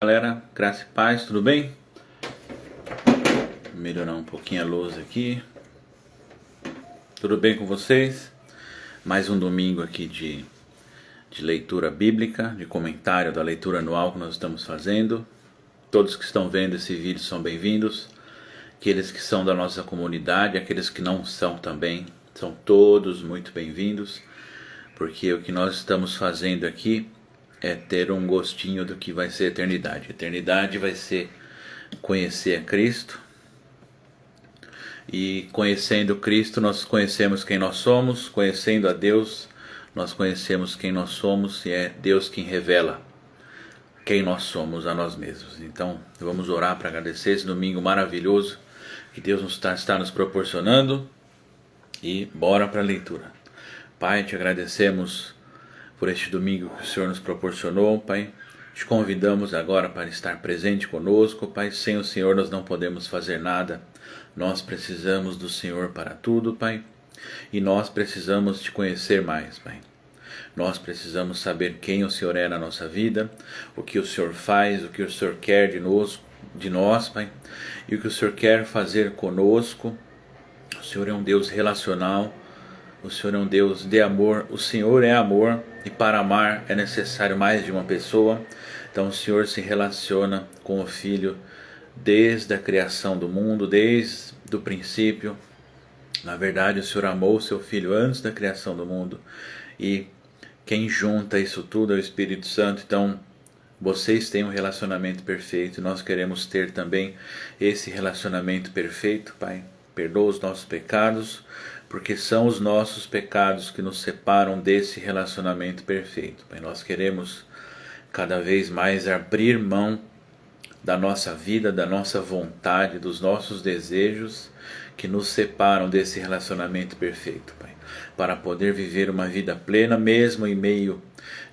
Galera, graça e paz, tudo bem? Vou melhorar um pouquinho a luz aqui. Tudo bem com vocês? Mais um domingo aqui de leitura bíblica, de comentário da leitura anual que nós estamos fazendo. Todos que estão vendo esse vídeo são bem-vindos. Aqueles que são da nossa comunidade, aqueles que não são também, são todos muito bem-vindos. Porque o que nós estamos fazendo aqui é ter um gostinho do que vai ser a eternidade. A eternidade vai ser conhecer a Cristo. E conhecendo Cristo, nós conhecemos quem nós somos. Conhecendo a Deus, nós conhecemos quem nós somos. E é Deus quem revela quem nós somos a nós mesmos. Então, vamos orar para agradecer esse domingo maravilhoso que Deus está nos proporcionando. E bora para a leitura. Pai, te agradecemos por este domingo que o Senhor nos proporcionou, Pai. Te convidamos agora para estar presente conosco, Pai. Sem o Senhor nós não podemos fazer nada. Nós precisamos do Senhor para tudo, Pai. E nós precisamos te conhecer mais, Pai. Nós precisamos saber quem o Senhor é na nossa vida, o que o Senhor faz, o que o Senhor quer de nós, Pai. E o que o Senhor quer fazer conosco. O Senhor é um Deus relacional. O Senhor é um Deus de amor, o Senhor é amor e para amar é necessário mais de uma pessoa. Então o Senhor se relaciona com o Filho desde a criação do mundo, desde o princípio. Na verdade o Senhor amou o seu Filho antes da criação do mundo e quem junta isso tudo é o Espírito Santo. Então vocês têm um relacionamento perfeito e nós queremos ter também esse relacionamento perfeito, Pai. Perdoa os nossos pecados, porque são os nossos pecados que nos separam desse relacionamento perfeito. Pai, nós queremos cada vez mais abrir mão da nossa vida, da nossa vontade, dos nossos desejos que nos separam desse relacionamento perfeito, Pai, para poder viver uma vida plena, mesmo em meio,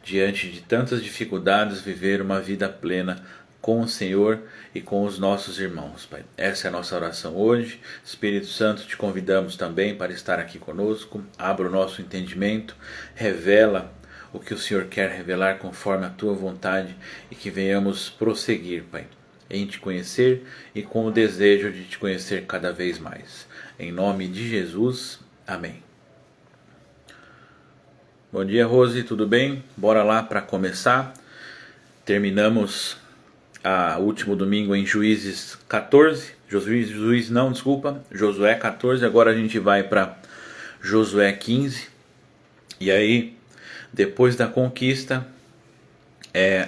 diante de tantas dificuldades, viver uma vida plena com o Senhor e com os nossos irmãos, Pai. Essa é a nossa oração hoje. Espírito Santo, te convidamos também para estar aqui conosco. Abra o nosso entendimento, revela o que o Senhor quer revelar conforme a tua vontade e que venhamos prosseguir, Pai, em te conhecer e com o desejo de te conhecer cada vez mais. Em nome de Jesus, amém. Bom dia, Rose, tudo bem? Bora lá para começar. Terminamos o último domingo em Juízes 14, Josué 14, agora a gente vai para Josué 15, e aí, depois da conquista,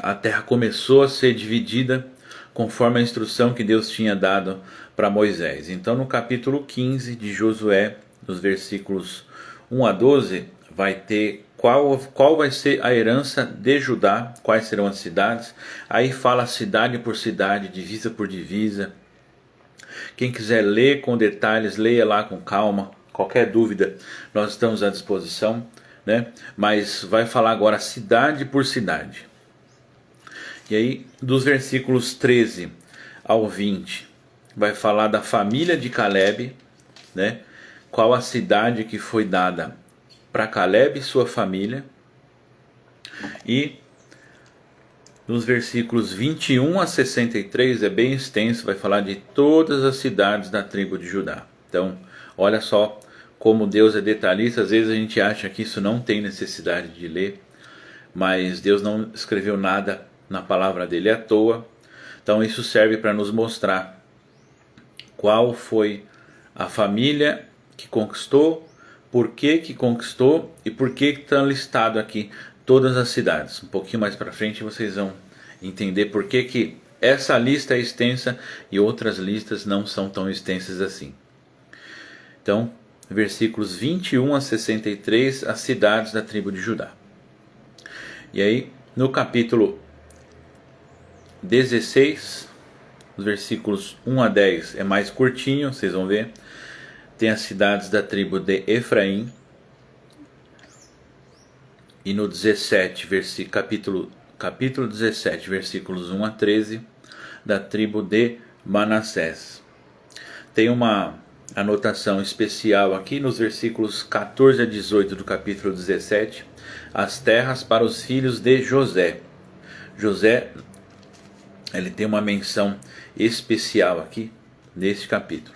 a terra começou a ser dividida conforme a instrução que Deus tinha dado para Moisés. Então no capítulo 15 de Josué, nos versículos 1 a 12, vai ter qual vai ser a herança de Judá, quais serão as cidades. Aí fala cidade por cidade, divisa por divisa. Quem quiser ler com detalhes, leia lá com calma. Qualquer dúvida, nós estamos à disposição, né? Mas vai falar agora cidade por cidade. E aí, dos versículos 13 ao 20, vai falar da família de Caleb, né? Qual a cidade que foi dada para Caleb e sua família. E nos versículos 21 a 63 é bem extenso, vai falar de todas as cidades da tribo de Judá. Então, olha só como Deus é detalhista. Às vezes a gente acha que isso não tem necessidade de ler, mas Deus não escreveu nada na palavra dele à toa. Então isso serve para nos mostrar qual foi a família que conquistou, por que conquistou e por que está listado aqui todas as cidades. Um pouquinho mais para frente vocês vão entender por que essa lista é extensa e outras listas não são tão extensas assim. Então, versículos 21 a 63, as cidades da tribo de Judá. E aí, no capítulo 16, os versículos 1 a 10 é mais curtinho, vocês vão ver. Tem as cidades da tribo de Efraim. E no 17, capítulo 17, versículos 1 a 13, da tribo de Manassés. Tem uma anotação especial aqui nos versículos 14 a 18 do capítulo 17. As terras para os filhos de José. José Ele tem uma menção especial aqui neste capítulo.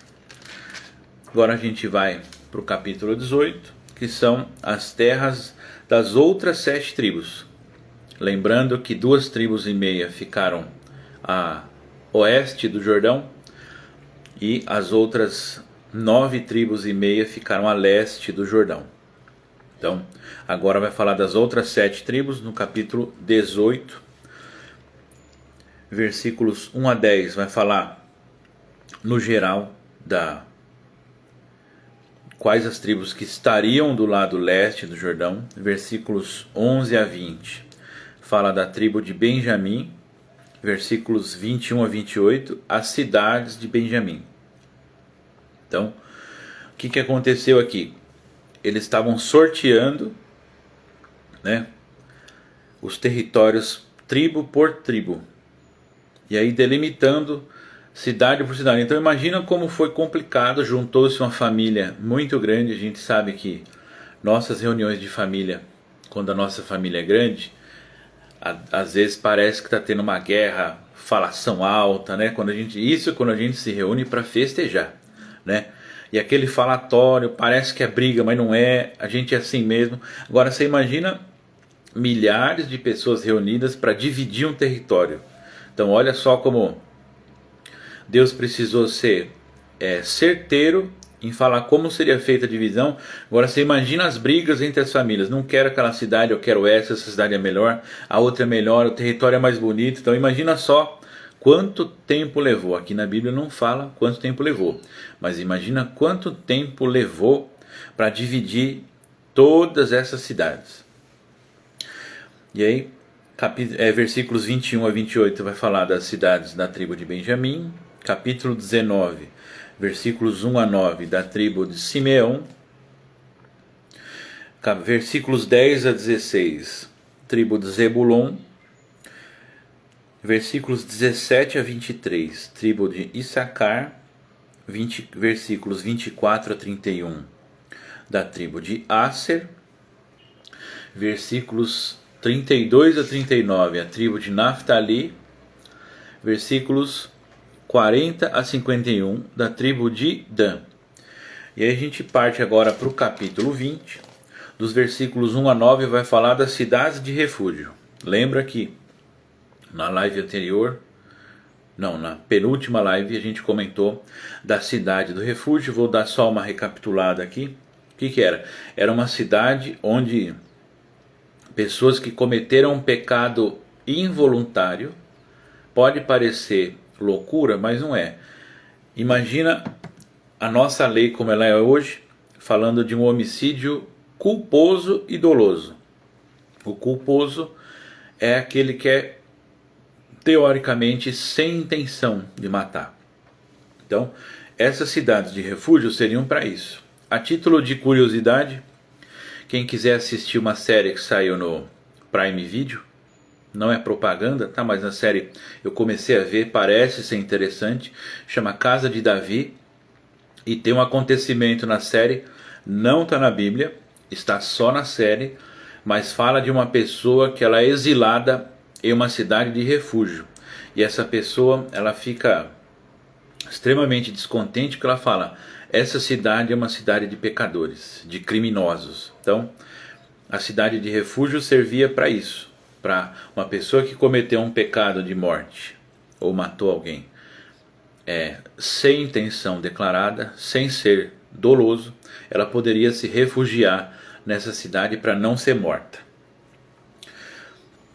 Agora a gente vai para o capítulo 18, que são as terras das outras 7 tribos. Lembrando que 2,5 tribos ficaram a oeste do Jordão e as outras 9,5 tribos ficaram a leste do Jordão. Então, agora vai falar das outras 7 tribos no capítulo 18, versículos 1 a 10. Vai falar no geral quais as tribos que estariam do lado leste do Jordão. Versículos 11 a 20 fala da tribo de Benjamim. Versículos 21 a 28, as cidades de Benjamim. Então, o que aconteceu aqui? Eles estavam sorteando, né, os territórios tribo por tribo. E aí delimitando cidade por cidade. Então imagina como foi complicado, juntou-se uma família muito grande. A gente sabe que nossas reuniões de família, quando a nossa família é grande, às vezes parece que está tendo uma guerra, falação alta, né? Quando a gente se reúne para festejar, né? E aquele falatório parece que é briga, mas não é. A gente é assim mesmo. Agora você imagina milhares de pessoas reunidas para dividir um território. Então olha só como Deus precisou ser certeiro em falar como seria feita a divisão. Agora você imagina as brigas entre as famílias. Não quero aquela cidade, eu quero essa cidade é melhor, a outra é melhor, o território é mais bonito. Então imagina só quanto tempo levou. Aqui na Bíblia não fala quanto tempo levou, mas imagina quanto tempo levou para dividir todas essas cidades. E aí, versículos 21 a 28 vai falar das cidades da tribo de Benjamim. Capítulo 19, versículos 1 a 9, da tribo de Simeão. Versículos 10 a 16, tribo de Zebulon. Versículos 17 a 23, tribo de Issacar. Versículos 24 a 31, da tribo de Asser. Versículos 32 a 39, a tribo de Naftali. Versículos 40 a 51, da tribo de Dan. E aí a gente parte agora para o capítulo 20, dos versículos 1 a 9, vai falar das cidades de refúgio. Lembra que na live anterior, na penúltima live, a gente comentou da cidade do refúgio. Vou dar só uma recapitulada aqui. O que era? Era uma cidade onde pessoas que cometeram um pecado involuntário, pode parecer loucura, mas não é. Imagina a nossa lei como ela é hoje, falando de um homicídio culposo e doloso. O culposo é aquele que é teoricamente sem intenção de matar. Então, essas cidades de refúgio seriam para isso. A título de curiosidade, quem quiser assistir uma série que saiu no Prime Video, não é propaganda, tá? Mas na série eu comecei a ver, parece ser interessante, chama Casa de Davi, e tem um acontecimento na série, não está na Bíblia, está só na série, mas fala de uma pessoa que ela é exilada em uma cidade de refúgio, e essa pessoa ela fica extremamente descontente porque ela fala: essa cidade é uma cidade de pecadores, de criminosos. Então a cidade de refúgio servia para isso, para uma pessoa que cometeu um pecado de morte ou matou alguém sem intenção declarada, sem ser doloso, ela poderia se refugiar nessa cidade para não ser morta.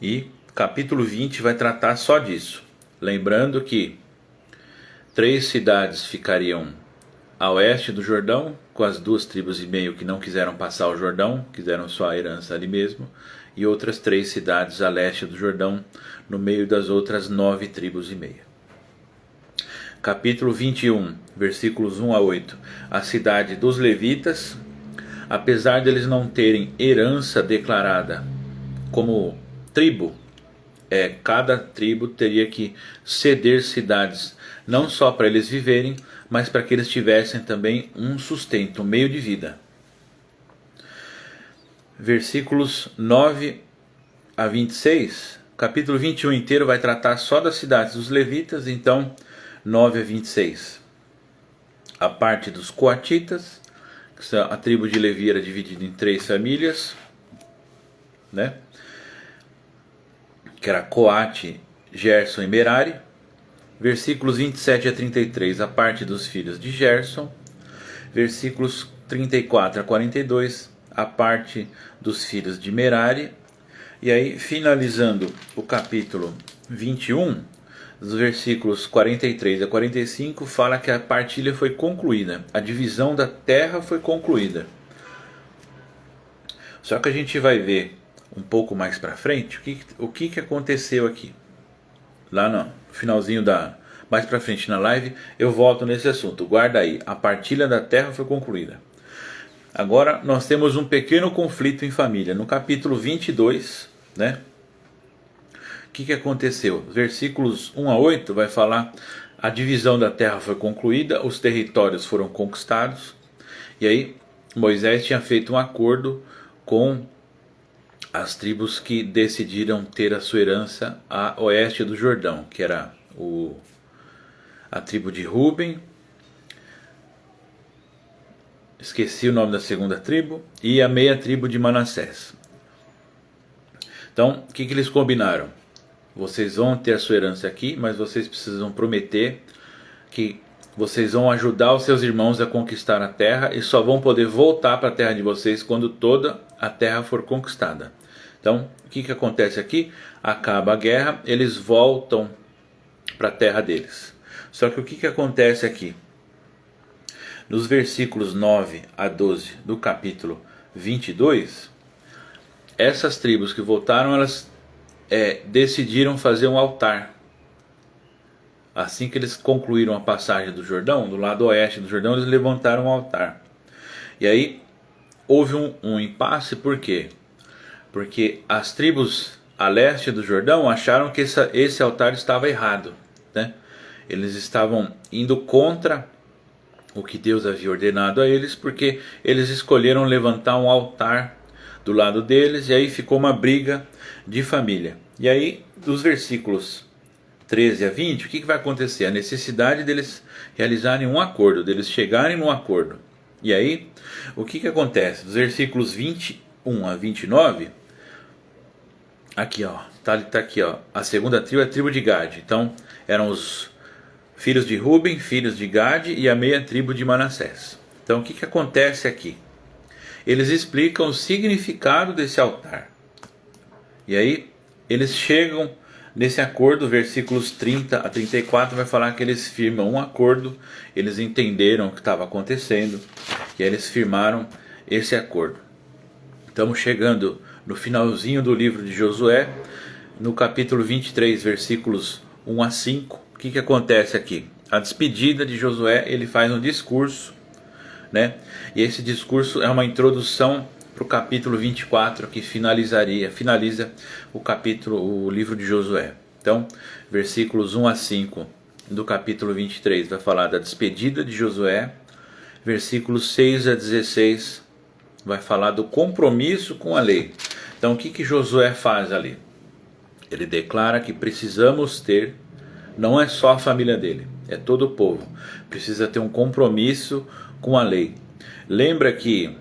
E capítulo 20 vai tratar só disso. Lembrando que 3 cidades ficariam a oeste do Jordão, com as 2,5 tribos que não quiseram passar o Jordão, quiseram só a herança ali mesmo, e outras 3 cidades a leste do Jordão, no meio das outras 9,5 tribos. Capítulo 21, versículos 1 a 8. A cidade dos levitas, apesar deles não terem herança declarada como tribo, cada tribo teria que ceder cidades, não só para eles viverem, mas para que eles tivessem também um sustento, um meio de vida. Versículos 9 a 26, capítulo 21 inteiro vai tratar só das cidades dos levitas, então 9 a 26. A parte dos coatitas, a tribo de Levi era dividida em 3 famílias, né? Que era Coate, Gerson e Merari. Versículos 27 a 33, a parte dos filhos de Gerson. Versículos 34 a 42, a parte dos filhos de Merari. E aí, finalizando o capítulo 21, dos versículos 43 a 45, fala que a partilha foi concluída, a divisão da terra foi concluída. Só que a gente vai ver um pouco mais para frente o que aconteceu aqui. Lá no finalzinho mais para frente na live, eu volto nesse assunto. Guarda aí, a partilha da terra foi concluída. Agora nós temos um pequeno conflito em família. No capítulo 22, né? O que aconteceu? Versículos 1 a 8 vai falar: a divisão da terra foi concluída, os territórios foram conquistados. E aí Moisés tinha feito um acordo com as tribos que decidiram ter a sua herança a oeste do Jordão, que era a tribo de Ruben, esqueci o nome da segunda tribo, e a meia tribo de Manassés. Então, o que eles combinaram? Vocês vão ter a sua herança aqui, mas vocês precisam prometer que vocês vão ajudar os seus irmãos a conquistar a terra e só vão poder voltar para a terra de vocês quando toda a terra for conquistada. Então, o que acontece aqui? Acaba a guerra, eles voltam para a terra deles. Só que o que acontece aqui? Nos versículos 9 a 12 do capítulo 22, essas tribos que voltaram, elas decidiram fazer um altar. Assim que eles concluíram a passagem do Jordão, do lado oeste do Jordão, eles levantaram um altar. E aí houve um impasse, por quê? Porque as tribos a leste do Jordão acharam que esse altar estava errado, né? Eles estavam indo contra o que Deus havia ordenado a eles, porque eles escolheram levantar um altar do lado deles, e aí ficou uma briga de família. E aí, dos versículos 13 a 20, o que vai acontecer? A necessidade deles realizarem um acordo, deles chegarem num acordo. E aí, o que acontece? Dos versículos 21 a 29, aqui ó, tá aqui ó, a segunda tribo é a tribo de Gade. Então, eram os filhos de Ruben, filhos de Gade e a meia tribo de Manassés. Então, o que acontece aqui? Eles explicam o significado desse altar. E aí, eles chegam nesse acordo, versículos 30 a 34 vai falar que eles firmam um acordo, eles entenderam o que estava acontecendo, e aí eles firmaram esse acordo. Estamos chegando no finalzinho do livro de Josué, no capítulo 23, versículos 1 a 5. O que acontece aqui? A despedida de Josué, ele faz um discurso, né? E esse discurso é uma introdução para o capítulo 24, que finaliza o livro de Josué. Então, versículos 1 a 5 do capítulo 23 vai falar da despedida de Josué. Versículos 6 a 16 vai falar do compromisso com a lei. Então, o que Josué faz ali? Ele declara que precisamos ter, não é só a família dele, é todo o povo, precisa ter um compromisso com a lei. Lembra que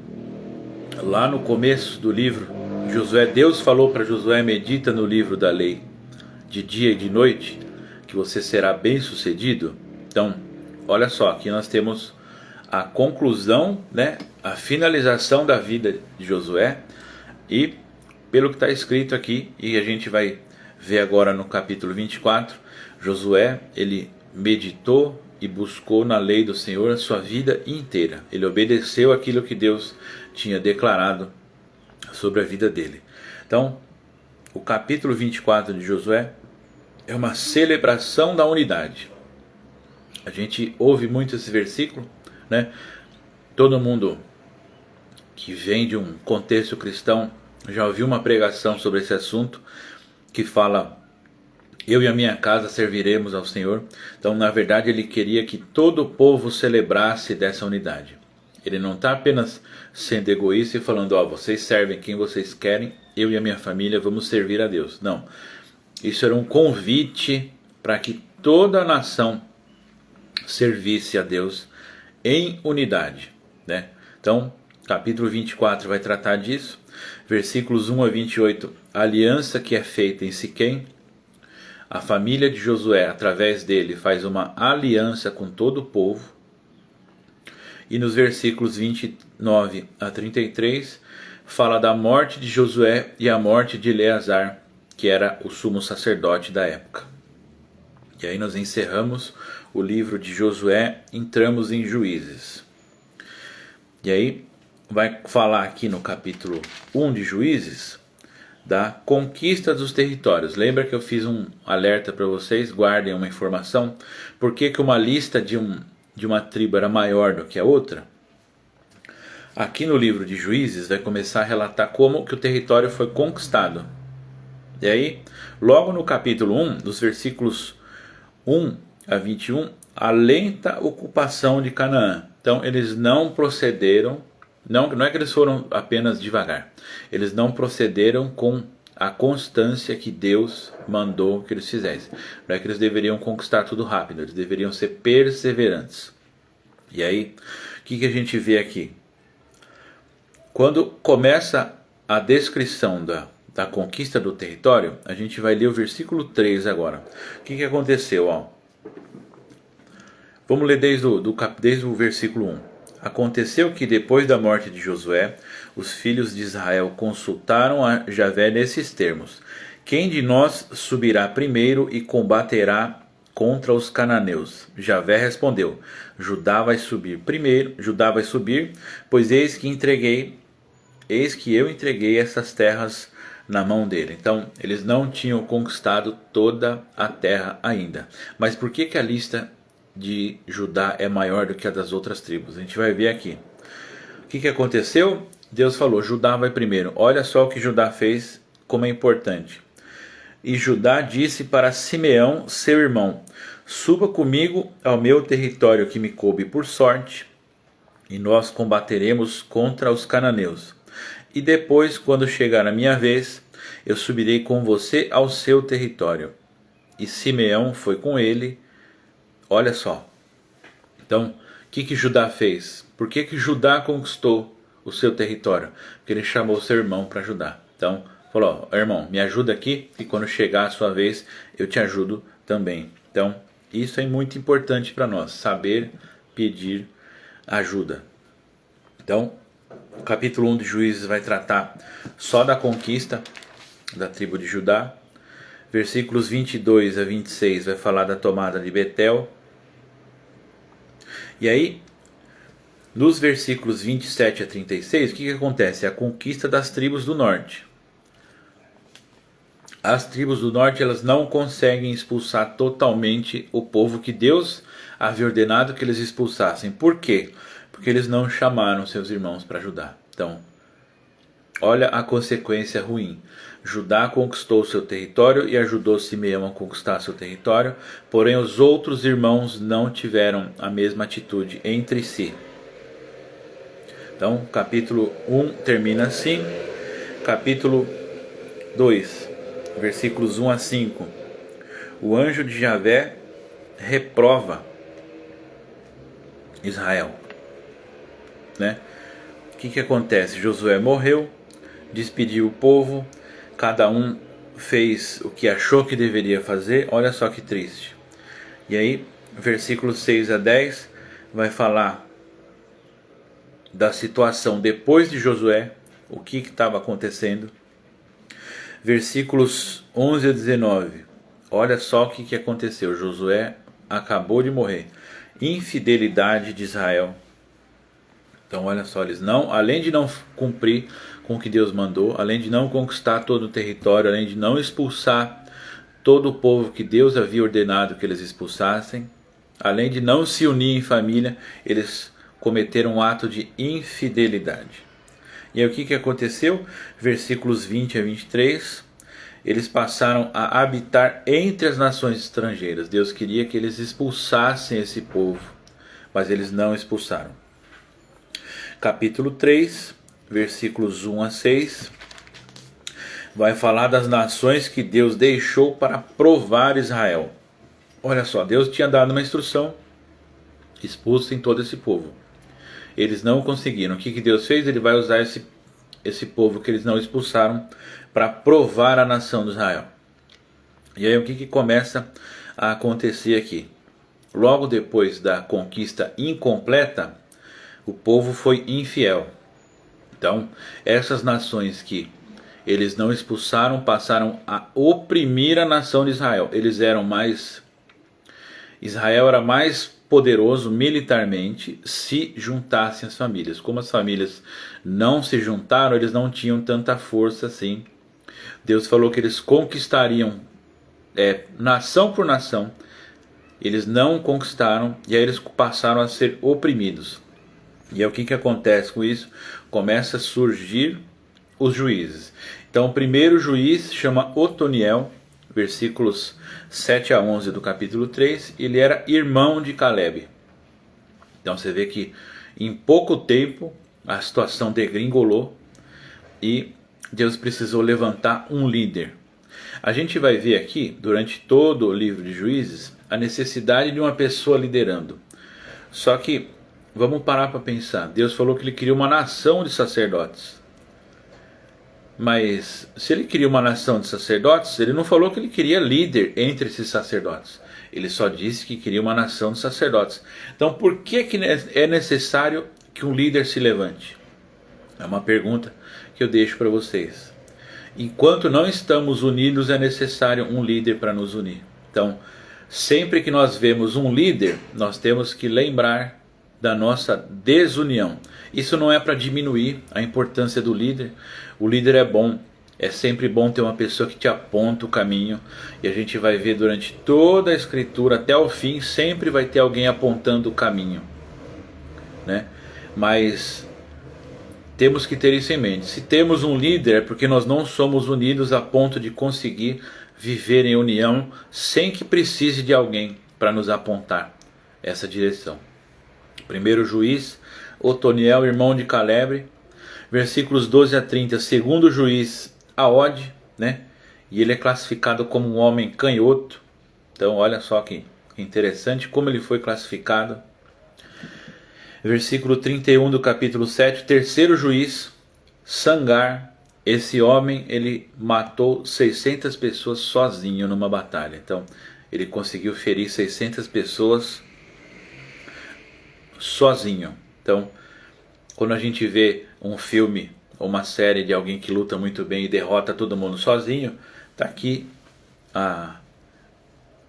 lá no começo do livro Josué, Deus falou para Josué: medita no livro da lei de dia e de noite, que você será bem sucedido. Então, olha só, aqui nós temos a conclusão, né, a finalização da vida de Josué, e pelo que está escrito aqui, e a gente vai ver agora no capítulo 24, Josué, ele meditou e buscou na lei do Senhor a sua vida inteira. Ele obedeceu aquilo que Deus tinha declarado sobre a vida dele. Então, o capítulo 24 de Josué é uma celebração da unidade. A gente ouve muito esse versículo, né? Todo mundo que vem de um contexto cristão já ouviu uma pregação sobre esse assunto, que fala: eu e a minha casa serviremos ao Senhor. Então, na verdade, ele queria que todo o povo celebrasse dessa unidade. Ele não está apenas sendo egoísta e falando: ó, vocês servem quem vocês querem, eu e a minha família vamos servir a Deus. Não. Isso era um convite para que toda a nação servisse a Deus em unidade, né? Então, capítulo 24 vai tratar disso. Versículos 1 a 28, a aliança que é feita em Siquém. A família de Josué, através dele, faz uma aliança com todo o povo. E nos versículos 29 a 33, fala da morte de Josué e a morte de Eleazar, que era o sumo sacerdote da época. E aí nós encerramos o livro de Josué, entramos em Juízes. E aí vai falar aqui no capítulo 1 de Juízes da conquista dos territórios. Lembra que eu fiz um alerta para vocês? Guardem uma informação. Por que uma lista de uma tribo era maior do que a outra? Aqui no livro de Juízes vai começar a relatar como que o território foi conquistado. E aí, logo no capítulo 1, dos versículos 1 a 21, a lenta ocupação de Canaã. Então eles não procederam, não é que eles foram apenas devagar, eles não procederam com a constância que Deus mandou que eles fizessem. Não é que eles deveriam conquistar tudo rápido, eles deveriam ser perseverantes. E aí, o que a gente vê aqui? Quando começa a descrição da conquista do território, a gente vai ler o versículo 3 agora. O que aconteceu? Vamos ler desde o versículo 1. Aconteceu que depois da morte de Josué, os filhos de Israel consultaram a Javé nesses termos: quem de nós subirá primeiro e combaterá contra os cananeus? Javé respondeu: Judá vai subir primeiro, pois eis que eu entreguei essas terras na mão dele. Então, eles não tinham conquistado toda a terra ainda. Mas por que a lista de Judá é maior do que a das outras tribos? A gente vai ver aqui. O que aconteceu? Deus falou: Judá vai primeiro. Olha só o que Judá fez, como é importante. E Judá disse para Simeão, seu irmão: suba comigo ao meu território que me coube por sorte, e nós combateremos contra os cananeus. E depois, quando chegar a minha vez, eu subirei com você ao seu território. E Simeão foi com ele. Olha só. Então, o que Judá fez? Por que Judá conquistou o seu território? Porque ele chamou seu irmão para ajudar. Então, falou: irmão, me ajuda aqui, e quando chegar a sua vez, eu te ajudo também. Então, isso é muito importante para nós, saber pedir ajuda. Então, o capítulo 1 de Juízes vai tratar só da conquista da tribo de Judá. Versículos 22 a 26 vai falar da tomada de Betel. E aí, nos versículos 27 a 36, o que acontece? A conquista das tribos do norte. As tribos do norte, elas não conseguem expulsar totalmente o povo que Deus havia ordenado que eles expulsassem. Por quê? Porque eles não chamaram seus irmãos para ajudar. Então, olha a consequência ruim. Judá conquistou seu território e ajudou Simeão a conquistar seu território, porém os outros irmãos não tiveram a mesma atitude entre si. Então, capítulo 1 termina assim. Capítulo 2, versículos 1 a 5. O anjo de Javé reprova Israel. O que acontece? Josué morreu, despediu o povo, cada um fez o que achou que deveria fazer. Olha só que triste. E aí, versículos 6 a 10 vai falar da situação depois de Josué, o que estava acontecendo. Versículos 11 a 19, olha só o que aconteceu. Josué acabou de morrer. Infidelidade de Israel. Então olha só, eles não, além de não cumprir com o que Deus mandou, além de não conquistar todo o território, além de não expulsar todo o povo que Deus havia ordenado que eles expulsassem, além de não se unir em família, eles cometeram um ato de infidelidade. E aí o que aconteceu? Versículos 20 a 23, eles passaram a habitar entre as nações estrangeiras. Deus queria que eles expulsassem esse povo, mas eles não expulsaram. Capítulo 3, versículos 1 a 6. vai falar das nações que Deus deixou para provar Israel. Olha só, Deus tinha dado uma instrução: expulsem todo esse povo. Eles não conseguiram. O que Deus fez? Ele vai usar esse povo que eles não expulsaram para provar a nação de Israel. E aí o que começa a acontecer aqui? Logo depois da conquista incompleta, o povo foi infiel. Então, essas nações que eles não expulsaram passaram a oprimir a nação de Israel. Israel era mais poderoso militarmente se juntassem as famílias. Como as famílias não se juntaram, eles não tinham tanta força assim. Deus falou que eles conquistariam nação por nação. Eles não conquistaram e aí eles passaram a ser oprimidos. E aí o que acontece com isso? Começa a surgir os juízes. Então o primeiro juiz chama Otoniel, versículos 7 a 11 do capítulo 3, ele era irmão de Caleb. Então você vê que em pouco tempo a situação degringolou e Deus precisou levantar um líder. A gente vai ver aqui, durante todo o livro de Juízes, a necessidade de uma pessoa liderando. Só que, vamos parar para pensar, Deus falou que ele queria uma nação de sacerdotes. Mas se ele queria uma nação de sacerdotes, ele não falou que ele queria líder entre esses sacerdotes. Ele só disse que queria uma nação de sacerdotes. Então por que é necessário que um líder se levante? É uma pergunta que eu deixo para vocês. Enquanto não estamos unidos, é necessário um líder para nos unir. Então, sempre que nós vemos um líder, nós temos que lembrar da nossa desunião. Isso não é para diminuir a importância do líder. O líder é bom. É sempre bom ter uma pessoa que te aponta o caminho. E a gente vai ver durante toda a escritura, até o fim, sempre vai ter alguém apontando o caminho, né? Mas temos que ter isso em mente. Se temos um líder, é porque nós não somos unidos a ponto de conseguir viver em união sem que precise de alguém para nos apontar essa direção. Primeiro juiz, Otoniel, irmão de Caleb, versículos 12 a 30. Segundo juiz, Aod, né? E ele é classificado como um homem canhoto. Então olha só que interessante como ele foi classificado. Versículo 31 do capítulo 7, terceiro juiz, Sangar. Esse homem, ele matou 600 pessoas sozinho numa batalha. Então, ele conseguiu ferir 600 pessoas sozinho. Então, quando a gente vê um filme ou uma série de alguém que luta muito bem e derrota todo mundo sozinho, está aqui a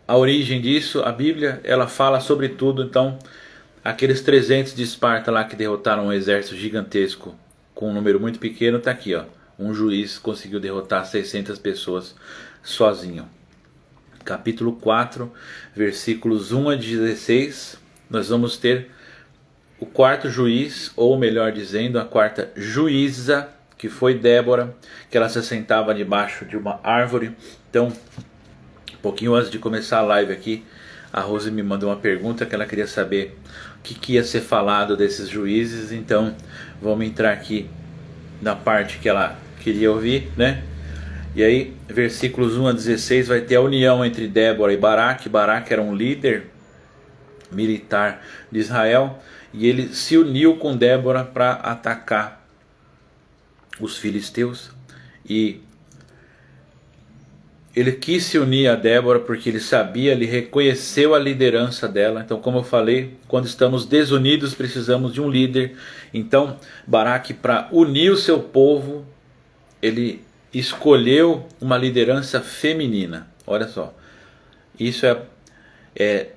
origem disso. A Bíblia, ela fala sobre tudo. Então, aqueles 300 de Esparta lá que derrotaram um exército gigantesco com um número muito pequeno, está aqui, ó. Um juiz conseguiu derrotar 600 pessoas sozinho. Capítulo 4, versículos 1 a 16, nós vamos ter o quarto juiz, ou melhor dizendo, a quarta juíza, que foi Débora, que ela se assentava debaixo de uma árvore. Então, um pouquinho antes de começar a live aqui, a Rose me mandou uma pergunta que ela queria saber o que ia ser falado desses juízes. Então, vamos entrar aqui na parte que ela queria ouvir, né? E aí, versículos 1 a 16, vai ter a união entre Débora e Baraque. Baraque era um líder militar de Israel, e ele se uniu com Débora para atacar os filisteus. E ele quis se unir a Débora porque ele sabia, ele reconheceu a liderança dela. Então, como eu falei, quando estamos desunidos precisamos de um líder. Então, Baraque, para unir o seu povo, ele escolheu uma liderança feminina. Olha só, isso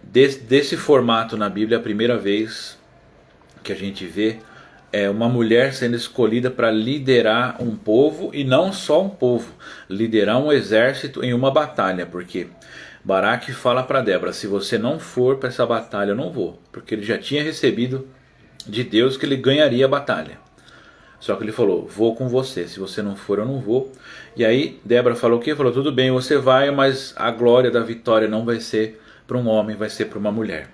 desse formato na Bíblia, é a primeira vez que a gente vê uma mulher sendo escolhida para liderar um povo, e não só um povo, liderar um exército em uma batalha. Porque Baraque fala para Débora: se você não for para essa batalha, eu não vou, porque ele já tinha recebido de Deus que ele ganharia a batalha. Só que ele falou: vou com você, se você não for, eu não vou. E aí Débora falou o quê? Falou: tudo bem, você vai, mas a glória da vitória não vai ser para um homem, vai ser para uma mulher.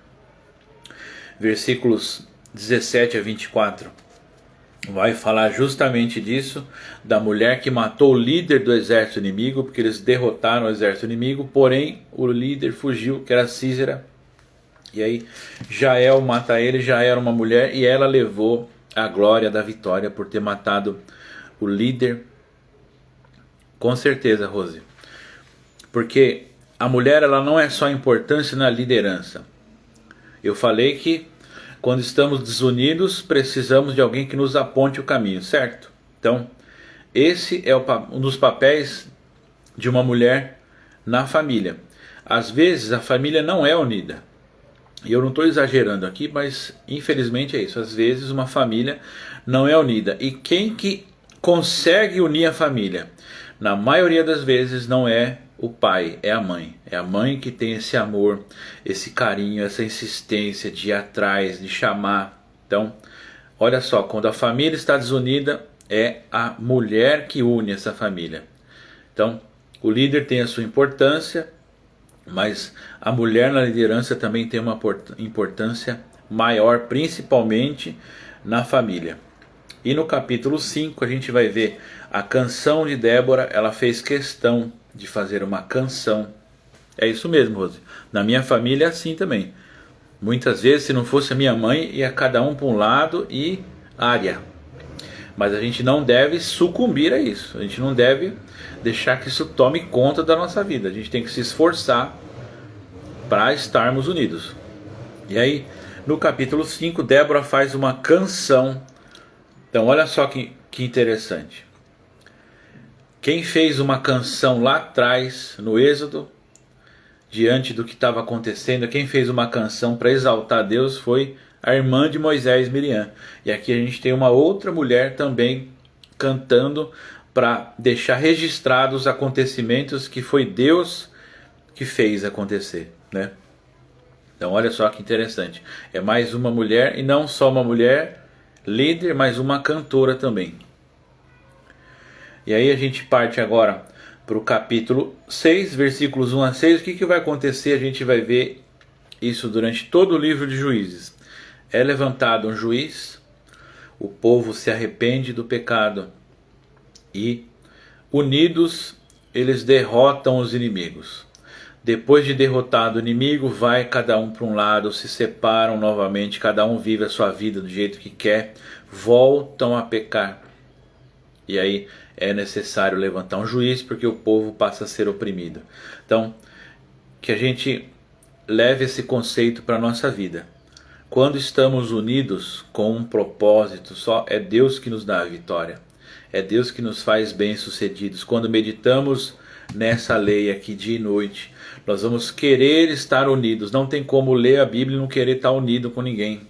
Versículos 17 a 24. vai falar justamente disso, da mulher que matou o líder do exército inimigo, porque eles derrotaram o exército inimigo, porém o líder fugiu, que era Sísera, e aí Jael mata ele. Jael era uma mulher e ela levou a glória da vitória por ter matado o líder. Com certeza, Rose, porque a mulher, ela não é só importância na liderança. Eu falei que quando estamos desunidos, precisamos de alguém que nos aponte o caminho, certo? Então, esse é um dos papéis de uma mulher na família. Às vezes a família não é unida. E eu não estou exagerando aqui, mas infelizmente é isso. Às vezes uma família não é unida. E quem que consegue unir a família? Na maioria das vezes não é o pai, é a mãe. É a mãe que tem esse amor, esse carinho, essa insistência de ir atrás, de chamar. Então, olha só, quando a família está desunida, é a mulher que une essa família. Então, o líder tem a sua importância, mas a mulher na liderança também tem uma importância maior, principalmente na família. E no capítulo 5 a gente vai ver a canção de Débora. Ela fez questão de fazer uma canção. É isso mesmo, Rose. Na minha família é assim também. Muitas vezes, se não fosse a minha mãe, ia cada um para um lado e área. Mas a gente não deve sucumbir a isso. A gente não deve deixar que isso tome conta da nossa vida. A gente tem que se esforçar para estarmos unidos. E aí, no capítulo 5, Débora faz uma canção. Então, olha só que interessante. Quem fez uma canção lá atrás, no Êxodo, diante do que estava acontecendo, quem fez uma canção para exaltar Deus foi a irmã de Moisés, Miriam. E aqui a gente tem uma outra mulher também cantando para deixar registrados os acontecimentos que foi Deus que fez acontecer, né? Então olha só que interessante. É mais uma mulher, e não só uma mulher líder, mas uma cantora também. E aí a gente parte agora para o capítulo 6, versículos 1 a 6. O que vai acontecer? A gente vai ver isso durante todo o livro de Juízes. É levantado um juiz, o povo se arrepende do pecado e, unidos, eles derrotam os inimigos. Depois de derrotado o inimigo, vai cada um para um lado, se separam novamente, cada um vive a sua vida do jeito que quer, voltam a pecar. E aí é necessário levantar um juiz, porque o povo passa a ser oprimido. Então, que a gente leve esse conceito para a nossa vida. Quando estamos unidos com um propósito só, é Deus que nos dá a vitória. É Deus que nos faz bem-sucedidos. Quando meditamos nessa lei aqui dia e noite, nós vamos querer estar unidos. Não tem como ler a Bíblia e não querer estar unido com ninguém.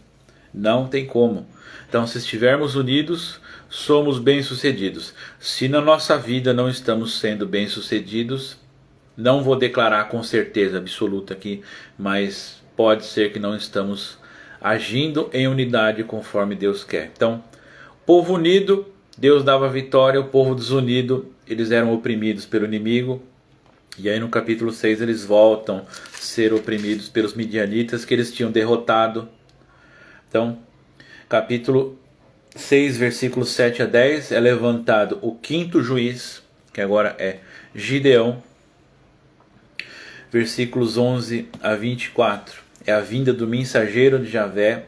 Não tem como. Então, se estivermos unidos, somos bem-sucedidos. Se na nossa vida não estamos sendo bem-sucedidos, não vou declarar com certeza absoluta aqui, mas pode ser que não estamos agindo em unidade conforme Deus quer. Então, povo unido, Deus dava vitória. O povo desunido, eles eram oprimidos pelo inimigo. E aí no capítulo 6 eles voltam a ser oprimidos pelos midianitas que eles tinham derrotado. Então, capítulo 6, versículos 7 a 10, é levantado o quinto juiz, que agora é Gideão. Versículos 11 a 24, é a vinda do mensageiro de Javé.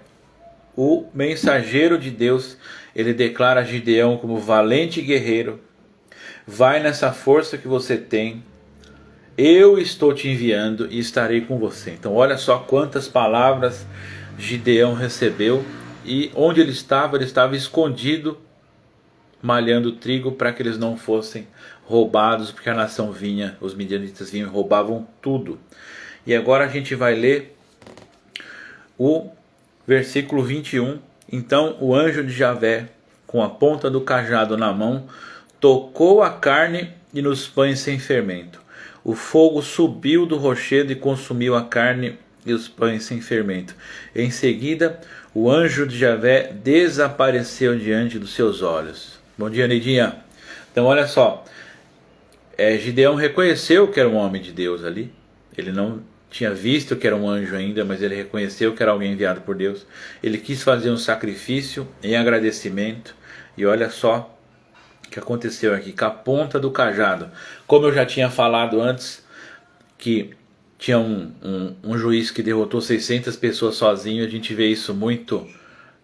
O mensageiro de Deus, ele declara a Gideão como valente guerreiro. Vai nessa força que você tem. Eu estou te enviando e estarei com você. Então olha só quantas palavras Gideão recebeu. E onde ele estava escondido, malhando trigo para que eles não fossem roubados, porque a nação vinha, os midianitas vinham e roubavam tudo. E agora a gente vai ler o versículo 21. Então o anjo de Javé, com a ponta do cajado na mão, tocou a carne e nos pães sem fermento. O fogo subiu do rochedo e consumiu a carne e os pães sem fermento. Em seguida, o anjo de Javé desapareceu diante dos seus olhos. Bom dia, Neidinha. Então olha só, Gideão reconheceu que era um homem de Deus ali. Ele não tinha visto que era um anjo ainda, mas ele reconheceu que era alguém enviado por Deus. Ele quis fazer um sacrifício em agradecimento. E olha só o que aconteceu aqui com a ponta do cajado. Como eu já tinha falado antes, que tinha um juiz que derrotou 600 pessoas sozinho. A gente vê isso muito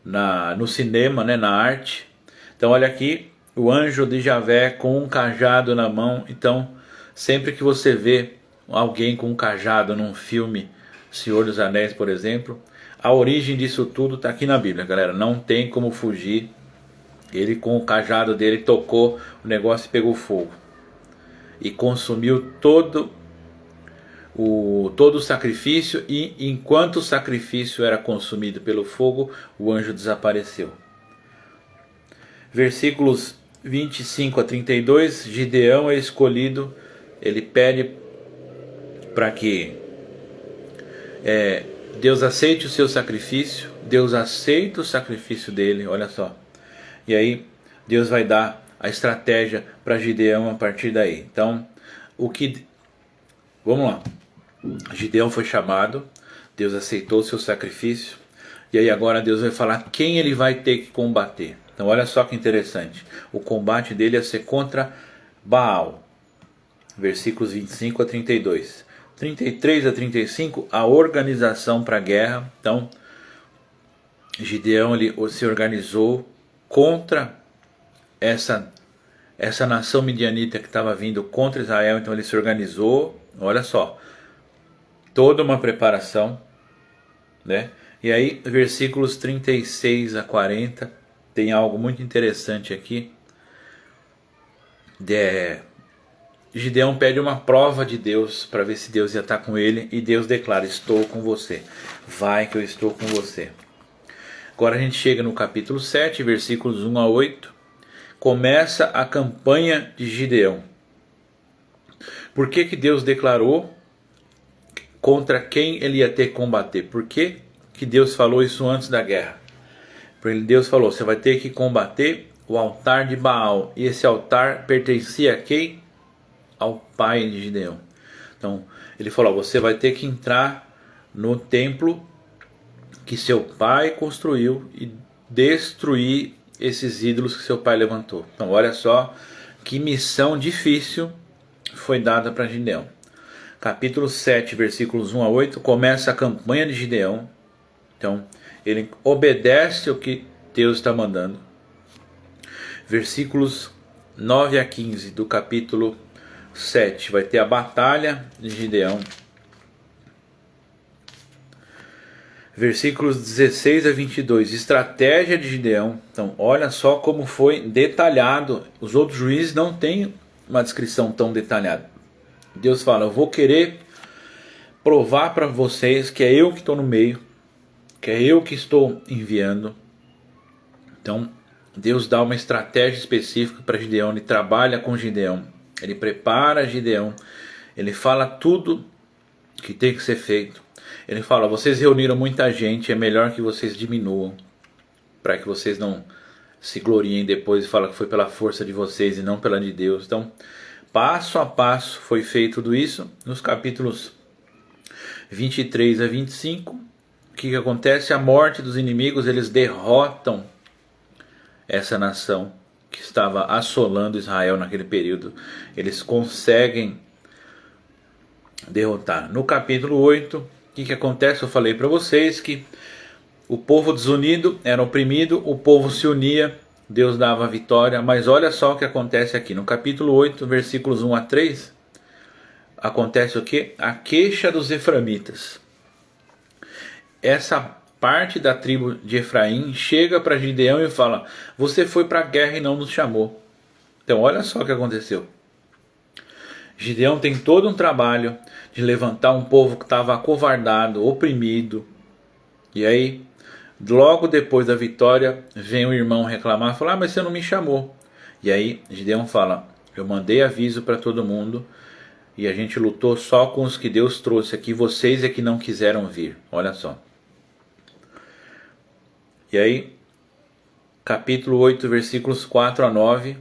no cinema, né, na arte. Então olha aqui, o anjo de Javé com um cajado na mão. Então sempre que você vê alguém com um cajado num filme Senhor dos Anéis, por exemplo, a origem disso tudo está aqui na Bíblia, galera. Não tem como fugir. Ele com o cajado dele tocou o negócio e pegou fogo. E consumiu todo o sacrifício, e enquanto o sacrifício era consumido pelo fogo, o anjo desapareceu. Versículos 25 a 32, Gideão é escolhido, ele pede para que Deus aceite o seu sacrifício. Deus aceita o sacrifício dele, olha só. E aí Deus vai dar a estratégia para Gideão a partir daí. Então, vamos lá. Gideão foi chamado, Deus aceitou o seu sacrifício, e aí agora Deus vai falar quem ele vai ter que combater. Então olha só que interessante, o combate dele ia ser contra Baal, versículos 25 a 32, 33 a 35, a organização para a guerra. Então Gideão ele se organizou contra essa nação midianita que estava vindo contra Israel. Então ele se organizou, olha só, toda uma preparação, né? E aí, versículos 36 a 40, tem algo muito interessante aqui. Gideão pede uma prova de Deus para ver se Deus ia estar com ele, e Deus declara: estou com você, vai que eu estou com você. Agora a gente chega no capítulo 7, versículos 1 a 8, começa a campanha de Gideão. Por que Deus declarou contra quem ele ia ter que combater? Por que Deus falou isso antes da guerra? Porque Deus falou: você vai ter que combater o altar de Baal. E esse altar pertencia a quem? Ao pai de Gideão. Então ele falou: você vai ter que entrar no templo que seu pai construiu e destruir esses ídolos que seu pai levantou. Então olha só que missão difícil foi dada para Gideão. Capítulo 7, versículos 1 a 8, começa a campanha de Gideão. Então, ele obedece o que Deus está mandando. Versículos 9 a 15 do capítulo 7, vai ter a batalha de Gideão. Versículos 16 a 22, estratégia de Gideão. Então, olha só como foi detalhado. Os outros juízes não têm uma descrição tão detalhada. Deus fala: eu vou querer provar para vocês que é eu que estou no meio, que é eu que estou enviando. Então Deus dá uma estratégia específica para Gideão, ele trabalha com Gideão, ele prepara Gideão, ele fala tudo que tem que ser feito. Ele fala: vocês reuniram muita gente, é melhor que vocês diminuam, para que vocês não se gloriem depois e falem que foi pela força de vocês e não pela de Deus. Então passo a passo foi feito tudo isso. Nos capítulos 23 a 25, o que acontece? A morte dos inimigos, eles derrotam essa nação que estava assolando Israel naquele período. Eles conseguem derrotar. No capítulo 8, o que acontece? Eu falei para vocês que o povo desunido era oprimido, o povo se unia, Deus dava a vitória. Mas olha só o que acontece aqui no capítulo 8, versículos 1 a 3. Acontece o que? A queixa dos efraimitas. Essa parte da tribo de Efraim chega para Gideão e fala: você foi para a guerra e não nos chamou. Então olha só o que aconteceu. Gideão tem todo um trabalho de levantar um povo que estava acovardado, oprimido. E aí, logo depois da vitória, vem o irmão reclamar e falar: mas você não me chamou. E aí Gideão fala: eu mandei aviso para todo mundo e a gente lutou só com os que Deus trouxe aqui, vocês é que não quiseram vir. Olha só. E aí, capítulo 8, versículos 4 a 9,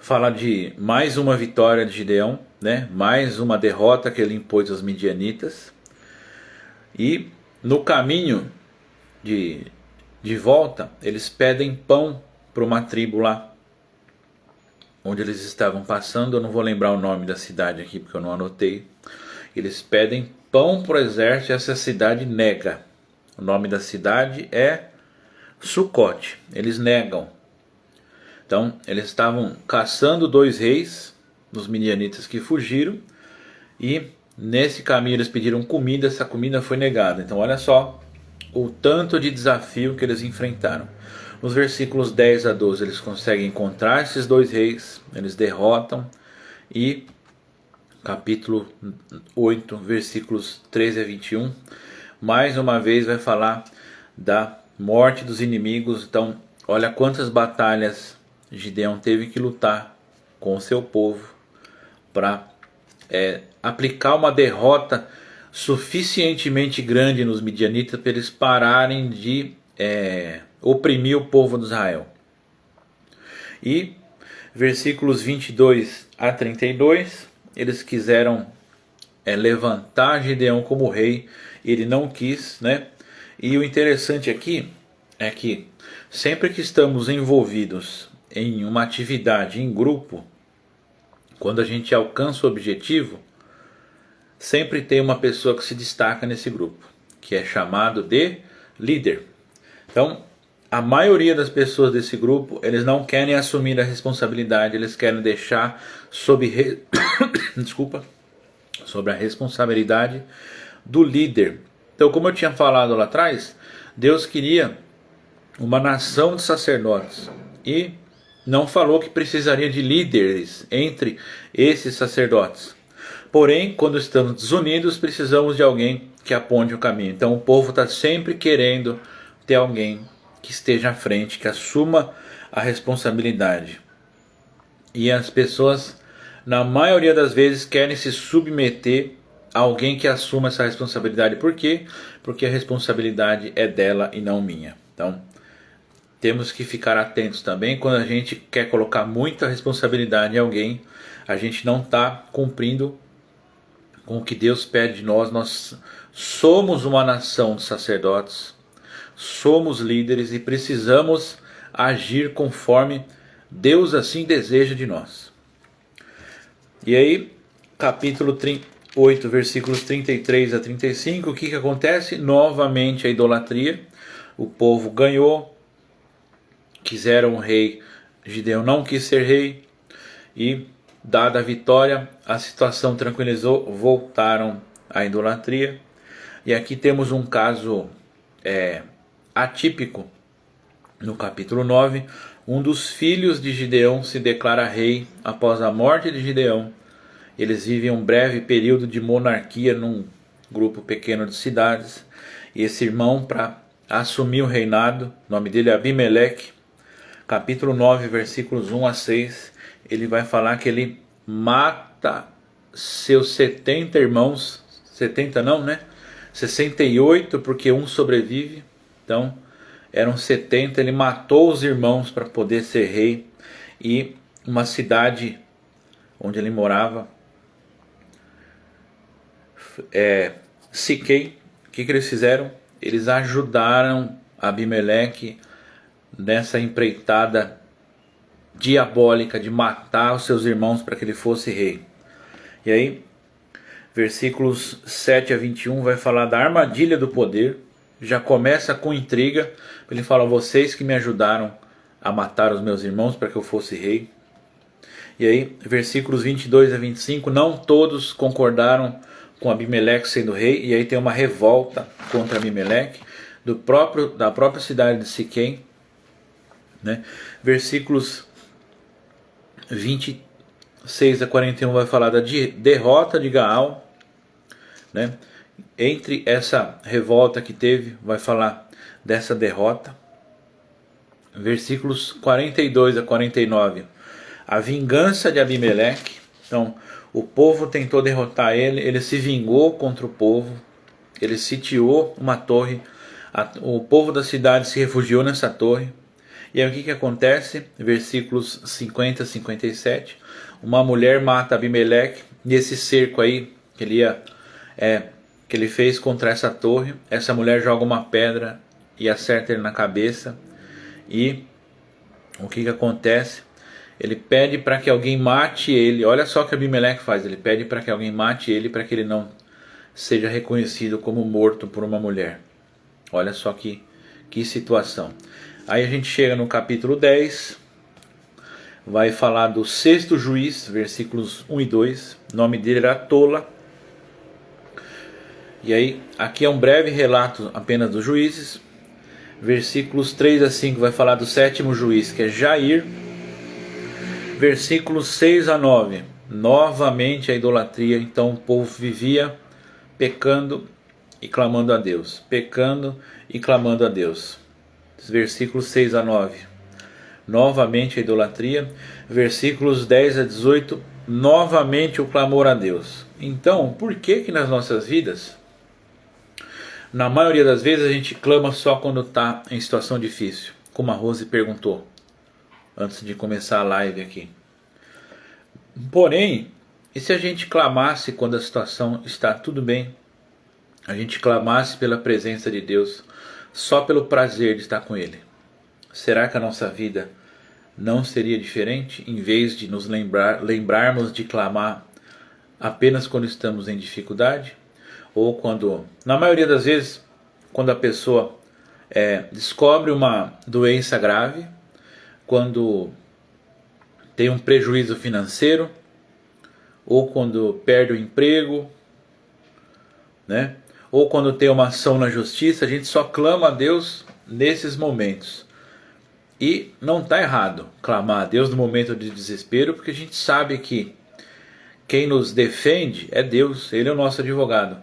fala de mais uma vitória de Gideão, né? Mais uma derrota que ele impôs aos midianitas. E no caminho de de volta, eles pedem pão para uma tribo lá onde eles estavam passando. Eu não vou lembrar o nome da cidade aqui porque eu não anotei. Eles pedem pão para o exército e essa cidade nega. O nome da cidade é Sucote. Eles negam. Então eles estavam caçando 2 reis, os midianitas que fugiram, e nesse caminho eles pediram comida, essa comida foi negada. Então olha só o tanto de desafio que eles enfrentaram. Nos versículos 10 a 12 eles conseguem encontrar esses 2 reis, eles derrotam, e capítulo 8, versículos 13 a 21, mais uma vez vai falar da morte dos inimigos. Então olha quantas batalhas Gideão teve que lutar com o seu povo para aplicar uma derrota suficientemente grande nos midianitas para eles pararem de oprimir o povo de Israel. E versículos 22 a 32, eles quiseram levantar Gideão como rei, ele não quis, né? E o interessante aqui é que sempre que estamos envolvidos em uma atividade em grupo, quando a gente alcança o objetivo, sempre tem uma pessoa que se destaca nesse grupo, que é chamado de líder. Então, a maioria das pessoas desse grupo, eles não querem assumir a responsabilidade, eles querem deixar sob a responsabilidade do líder. Então, como eu tinha falado lá atrás, Deus queria uma nação de sacerdotes e não falou que precisaria de líderes entre esses sacerdotes. Porém, quando estamos desunidos, precisamos de alguém que aponte o caminho. Então o povo está sempre querendo ter alguém que esteja à frente, que assuma a responsabilidade. E as pessoas, na maioria das vezes, querem se submeter a alguém que assuma essa responsabilidade. Por quê? Porque a responsabilidade é dela e não minha. Então, temos que ficar atentos também. Quando a gente quer colocar muita responsabilidade em alguém, a gente não está cumprindo com o que Deus pede de nós. Nós somos uma nação de sacerdotes, somos líderes e precisamos agir conforme Deus assim deseja de nós. E aí, capítulo 8, versículos 33 a 35, o que acontece? Novamente a idolatria. O povo ganhou, quiseram um rei, Gideão não quis ser rei, e dada a vitória, a situação tranquilizou, voltaram à idolatria. E aqui temos um caso atípico. No capítulo 9, um dos filhos de Gideão se declara rei após a morte de Gideão. Eles vivem um breve período de monarquia num grupo pequeno de cidades, e esse irmão, para assumir o reinado, o nome dele é Abimeleque. Capítulo 9, versículos 1 a 6, ele vai falar que ele mata seus 70 irmãos, 70 não, né? 68, porque um sobrevive. Então, eram 70, ele matou os irmãos para poder ser rei. E uma cidade onde ele morava, Siquém, o que eles fizeram? Eles ajudaram Abimeleque nessa empreitada diabólica de matar os seus irmãos para que ele fosse rei. E aí, versículos 7 a 21 vai falar da armadilha do poder. Já começa com intriga. Ele fala: vocês que me ajudaram a matar os meus irmãos para que eu fosse rei. E aí, versículos 22 a 25, não todos concordaram com Abimeleque sendo rei, e aí tem uma revolta contra Abimeleque da própria cidade de Siquém, né? Versículos 26 a 41 vai falar da derrota de Gaal, né? Entre essa revolta que teve, vai falar dessa derrota. Versículos 42 a 49, a vingança de Abimeleque. Então, o povo tentou derrotar ele, ele se vingou contra o povo, ele sitiou uma torre, o povo da cidade se refugiou nessa torre. E aí o que acontece? Versículos 50 a 57, uma mulher mata Abimeleque nesse cerco aí que ele fez contra essa torre. Essa mulher joga uma pedra e acerta ele na cabeça. E o que acontece? Ele pede para que alguém mate ele. Olha só o que Abimeleque faz. Ele pede para que alguém mate ele, para que ele não seja reconhecido como morto por uma mulher. Olha só que situação. Aí a gente chega no capítulo 10. Vai falar do sexto juiz, versículos 1 e 2. O nome dele era Tola. E aí, aqui é um breve relato apenas dos juízes. Versículos 3 a 5 vai falar do sétimo juiz, que é Jair. Versículos 6 a 9, novamente a idolatria. Então o povo vivia pecando e clamando a Deus. Pecando e clamando a Deus. Versículos 6 a 9, novamente a idolatria. Versículos 10 a 18, novamente o clamor a Deus. Então, por que nas nossas vidas, na maioria das vezes, a gente clama só quando está em situação difícil? Como a Rose perguntou antes de começar a live aqui. Porém, e se a gente clamasse quando a situação está tudo bem? A gente clamasse pela presença de Deus, só pelo prazer de estar com Ele? Será que a nossa vida não seria diferente? Em vez de nos lembrarmos de clamar apenas quando estamos em dificuldade? Ou quando, na maioria das vezes, quando a pessoa descobre uma doença grave, quando tem um prejuízo financeiro, ou quando perde o emprego, né? Ou quando tem uma ação na justiça, a gente só clama a Deus nesses momentos. E não está errado clamar a Deus no momento de desespero, porque a gente sabe que quem nos defende é Deus, Ele é o nosso advogado.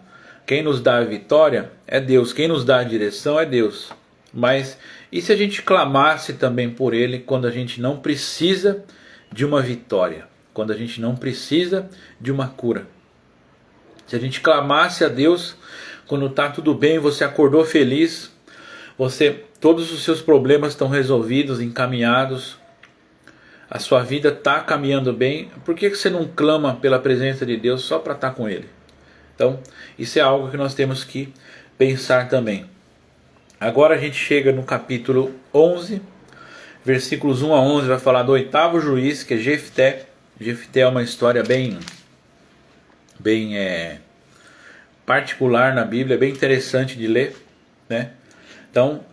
Quem nos dá a vitória é Deus, quem nos dá a direção é Deus. Mas e se a gente clamasse também por Ele quando a gente não precisa de uma vitória? Quando a gente não precisa de uma cura? Se a gente clamasse a Deus quando está tudo bem, você acordou feliz, todos os seus problemas estão resolvidos, encaminhados, a sua vida está caminhando bem, por que você não clama pela presença de Deus só para estar com Ele? Então, isso é algo que nós temos que pensar também. Agora a gente chega no capítulo 11, versículos 1 a 11, vai falar do oitavo juiz, que é Jefté. Jefté é uma história bem particular na Bíblia, bem interessante de ler, né? Então,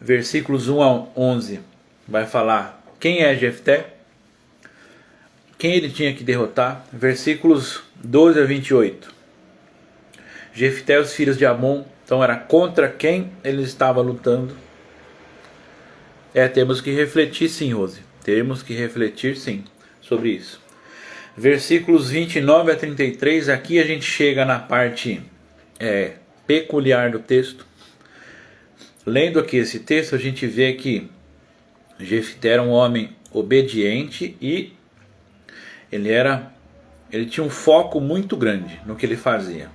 versículos 1 a 11 vai falar quem é Jefté, quem ele tinha que derrotar. Versículos 12 a 28. Jefté, os filhos de Amon, então era contra quem ele estava lutando. Temos que refletir sim, Rose. Temos que refletir sim sobre isso. Versículos 29 a 33, aqui a gente chega na parte peculiar do texto. Lendo aqui esse texto, a gente vê que Jefté era um homem obediente e ele tinha um foco muito grande no que ele fazia.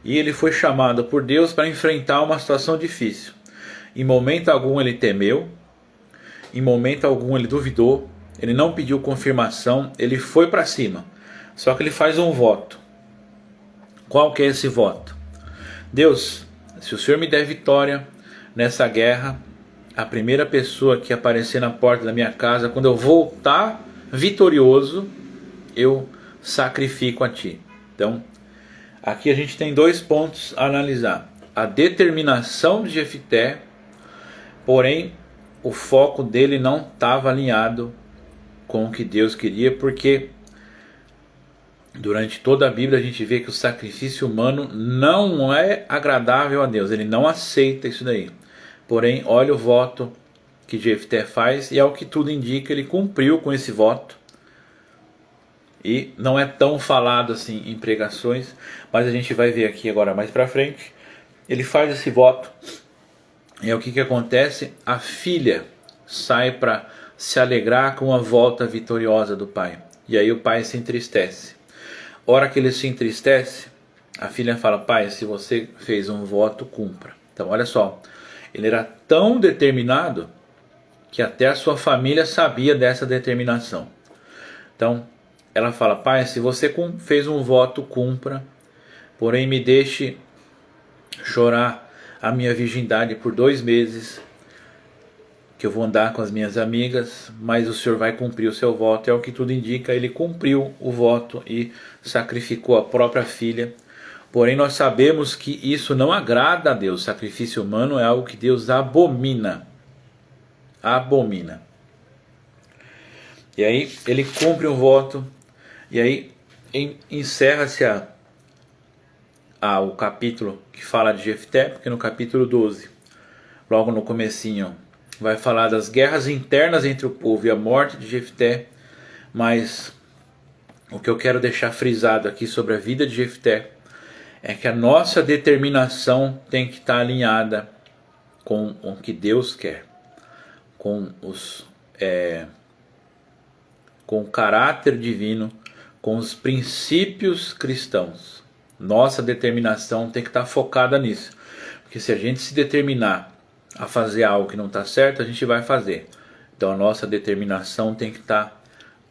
E ele foi chamado por Deus para enfrentar uma situação difícil. Em momento algum ele temeu, em momento algum ele duvidou, ele não pediu confirmação, ele foi para cima. Só que ele faz um voto. Qual que é esse voto? Deus, se o Senhor me der vitória nessa guerra, a primeira pessoa que aparecer na porta da minha casa, quando eu voltar vitorioso, eu sacrifico a Ti. Então, aqui a gente tem dois pontos a analisar. A determinação de Jefté, porém o foco dele não estava alinhado com o que Deus queria, porque durante toda a Bíblia a gente vê que o sacrifício humano não é agradável a Deus, ele não aceita isso daí. Porém, olha o voto que Jefté faz, e ao que tudo indica, ele cumpriu com esse voto. E não é tão falado assim em pregações, mas a gente vai ver aqui agora mais para frente. Ele faz esse voto, e o que acontece? A filha sai para se alegrar com a volta vitoriosa do pai. E aí o pai se entristece. A hora que ele se entristece, a filha fala: pai, se você fez um voto, cumpra. Então olha só, ele era tão determinado que até a sua família sabia dessa determinação. Então ela fala: pai, se você fez um voto, cumpra, porém me deixe chorar a minha virgindade por 2 meses, que eu vou andar com as minhas amigas, mas o Senhor vai cumprir o seu voto. É o que tudo indica, ele cumpriu o voto e sacrificou a própria filha. Porém, nós sabemos que isso não agrada a Deus. O sacrifício humano é algo que Deus abomina. Abomina. E aí, ele cumpre o voto. E aí, encerra-se o capítulo que fala de Jefté, porque no capítulo 12, logo no comecinho, vai falar das guerras internas entre o povo e a morte de Jefté. Mas o que eu quero deixar frisado aqui sobre a vida de Jefté é que a nossa determinação tem que estar alinhada com o que Deus quer, com o caráter divino, com os princípios cristãos. Nossa determinação tem que estar focada nisso, porque se a gente se determinar a fazer algo que não está certo, a gente vai fazer. Então a nossa determinação tem que estar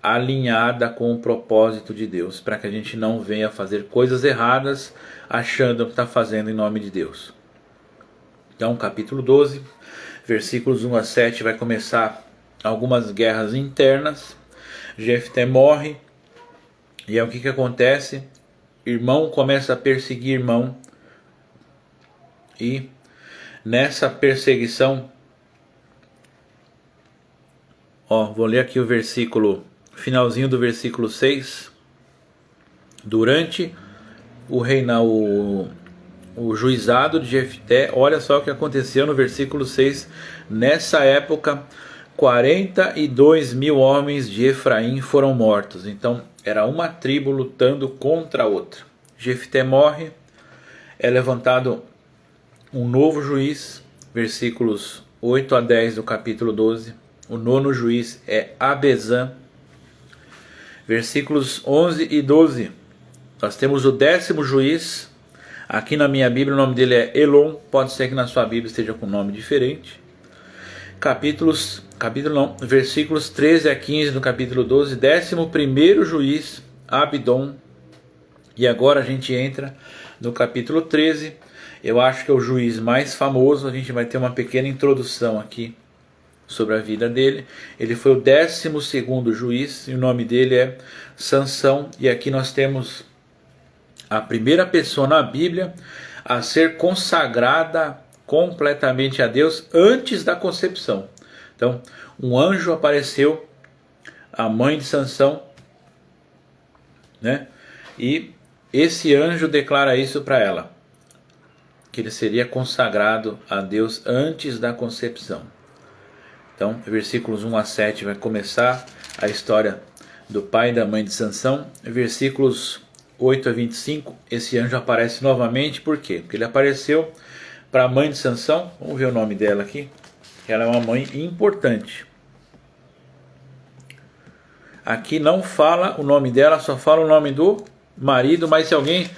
alinhada com o propósito de Deus, para que a gente não venha fazer coisas erradas achando que está fazendo em nome de Deus. Então capítulo 12, versículos 1 a 7 vai começar algumas guerras internas. Jefté morre, e aí o que acontece? Irmão começa a perseguir irmão, e nessa perseguição, vou ler aqui o versículo, finalzinho do versículo 6. Durante o juizado de Jefté, olha só o que aconteceu no versículo 6. Nessa época, 42 mil homens de Efraim foram mortos. Então era uma tribo lutando contra a outra. Jefté morre, é levantado um novo juiz, versículos 8 a 10 do capítulo 12. O nono juiz é Abezã. Versículos 11 e 12. Nós temos o 10º juiz. Aqui na minha Bíblia o nome dele é Elon. Pode ser que na sua Bíblia esteja com um nome diferente. Versículos 13 a 15 do capítulo 12. 11º juiz, Abidom. E agora a gente entra no capítulo 13. Eu acho que é o juiz mais famoso. A gente vai ter uma pequena introdução aqui sobre a vida dele. Ele foi o 12º juiz e o nome dele é Sansão. E aqui nós temos a primeira pessoa na Bíblia a ser consagrada completamente a Deus antes da concepção. Então, um anjo apareceu à mãe de Sansão, né? E esse anjo declara isso para ela, que ele seria consagrado a Deus antes da concepção. Então, versículos 1 a 7 vai começar a história do pai e da mãe de Sansão. Versículos 8 a 25, esse anjo aparece novamente. Por quê? Porque ele apareceu para a mãe de Sansão. Vamos ver o nome dela aqui. Ela é uma mãe importante. Aqui não fala o nome dela, só fala o nome do marido. Mas se alguém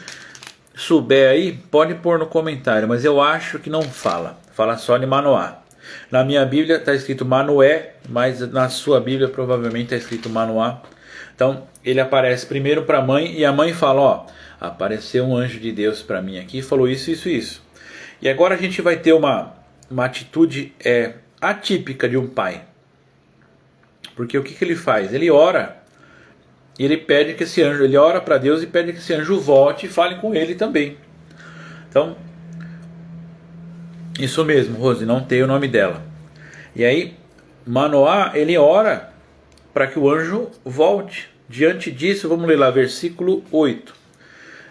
souber aí, pode pôr no comentário. Mas eu acho que não fala. Fala só de Manoá. Na minha Bíblia está escrito Manoé, mas na sua Bíblia provavelmente está escrito Manoá. Então ele aparece primeiro para a mãe, e a mãe fala: apareceu um anjo de Deus para mim aqui, falou isso, isso, isso. E agora a gente vai ter uma atitude atípica de um pai. Porque o que ele faz? Ele ora, e ele pede que esse anjo, ele ora para Deus e pede que esse anjo volte e fale com ele também. Então, isso mesmo, Rose, não tem o nome dela. E aí, Manoá, ele ora para que o anjo volte. Diante disso, vamos ler lá, versículo 8.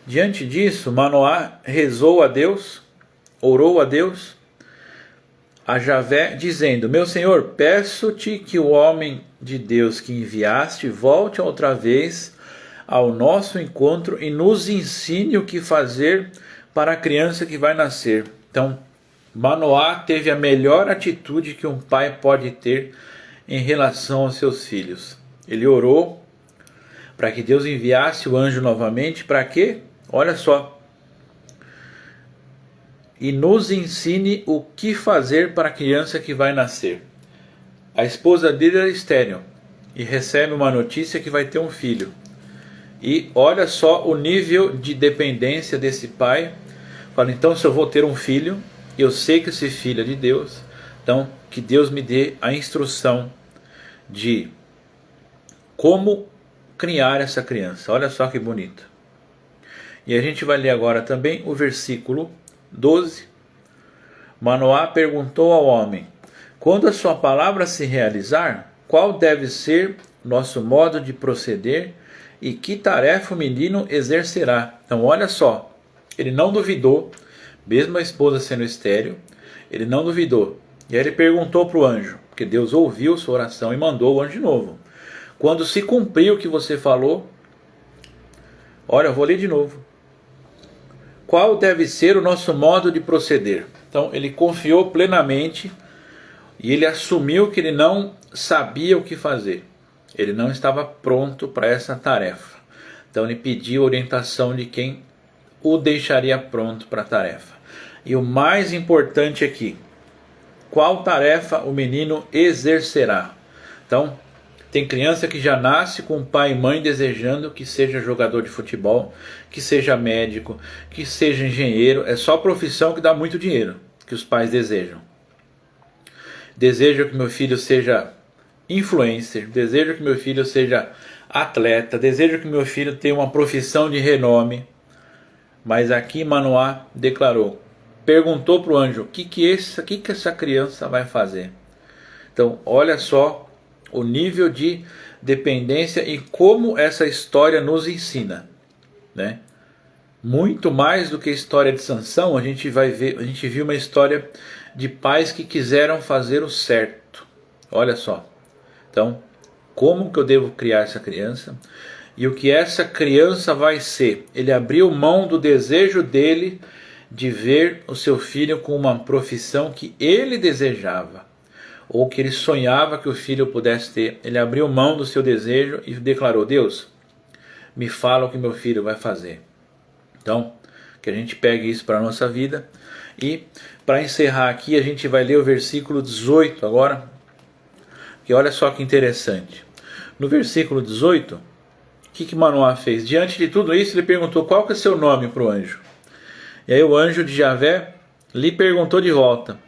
Diante disso, Manoá rezou a Deus, orou a Deus, a Javé, dizendo: meu Senhor, peço-te que o homem de Deus que enviaste volte outra vez ao nosso encontro e nos ensine o que fazer para a criança que vai nascer. Então, Manoá teve a melhor atitude que um pai pode ter em relação aos seus filhos. Ele orou para que Deus enviasse o anjo novamente. Para quê? Olha só. E nos ensine o que fazer para a criança que vai nascer. A esposa dele era estéril e recebe uma notícia que vai ter um filho. E olha só o nível de dependência desse pai. Fala: então, se eu vou ter um filho, eu sei que esse filho é de Deus, então que Deus me dê a instrução de como criar essa criança. Olha só que bonito. E a gente vai ler agora também o versículo 12. Manoá perguntou ao homem: quando a sua palavra se realizar, qual deve ser nosso modo de proceder e que tarefa o menino exercerá? Então olha só, ele não duvidou, mesmo a esposa sendo estéril, ele não duvidou. E aí ele perguntou para o anjo, porque Deus ouviu sua oração e mandou o anjo de novo. Quando se cumpriu o que você falou, olha, eu vou ler de novo. Qual deve ser o nosso modo de proceder? Então ele confiou plenamente e ele assumiu que ele não sabia o que fazer. Ele não estava pronto para essa tarefa. Então ele pediu orientação de quem o deixaria pronto para a tarefa. E o mais importante aqui, qual tarefa o menino exercerá? Então, tem criança que já nasce com pai e mãe desejando que seja jogador de futebol, que seja médico, que seja engenheiro. É só profissão que dá muito dinheiro, que os pais desejam. Desejo que meu filho seja influencer, desejo que meu filho seja atleta, desejo que meu filho tenha uma profissão de renome. Mas aqui Manoá declarou, perguntou para o anjo, o que essa criança vai fazer? Então olha só o nível de dependência e como essa história nos ensina, né? Muito mais do que a história de Sansão, a gente viu uma história de pais que quiseram fazer o certo. Olha só. Então, como que eu devo criar essa criança? E o que essa criança vai ser? Ele abriu mão do desejo dele de ver o seu filho com uma profissão que ele desejava, ou que ele sonhava que o filho pudesse ter. Ele abriu mão do seu desejo e declarou, Deus, me fala o que meu filho vai fazer. Então, que a gente pegue isso para a nossa vida. E para encerrar aqui, a gente vai ler o versículo 18 agora, que olha só que interessante. No versículo 18, o que Manoá fez? Diante de tudo isso, ele perguntou, qual que é seu nome para o anjo? E aí o anjo de Javé lhe perguntou de volta,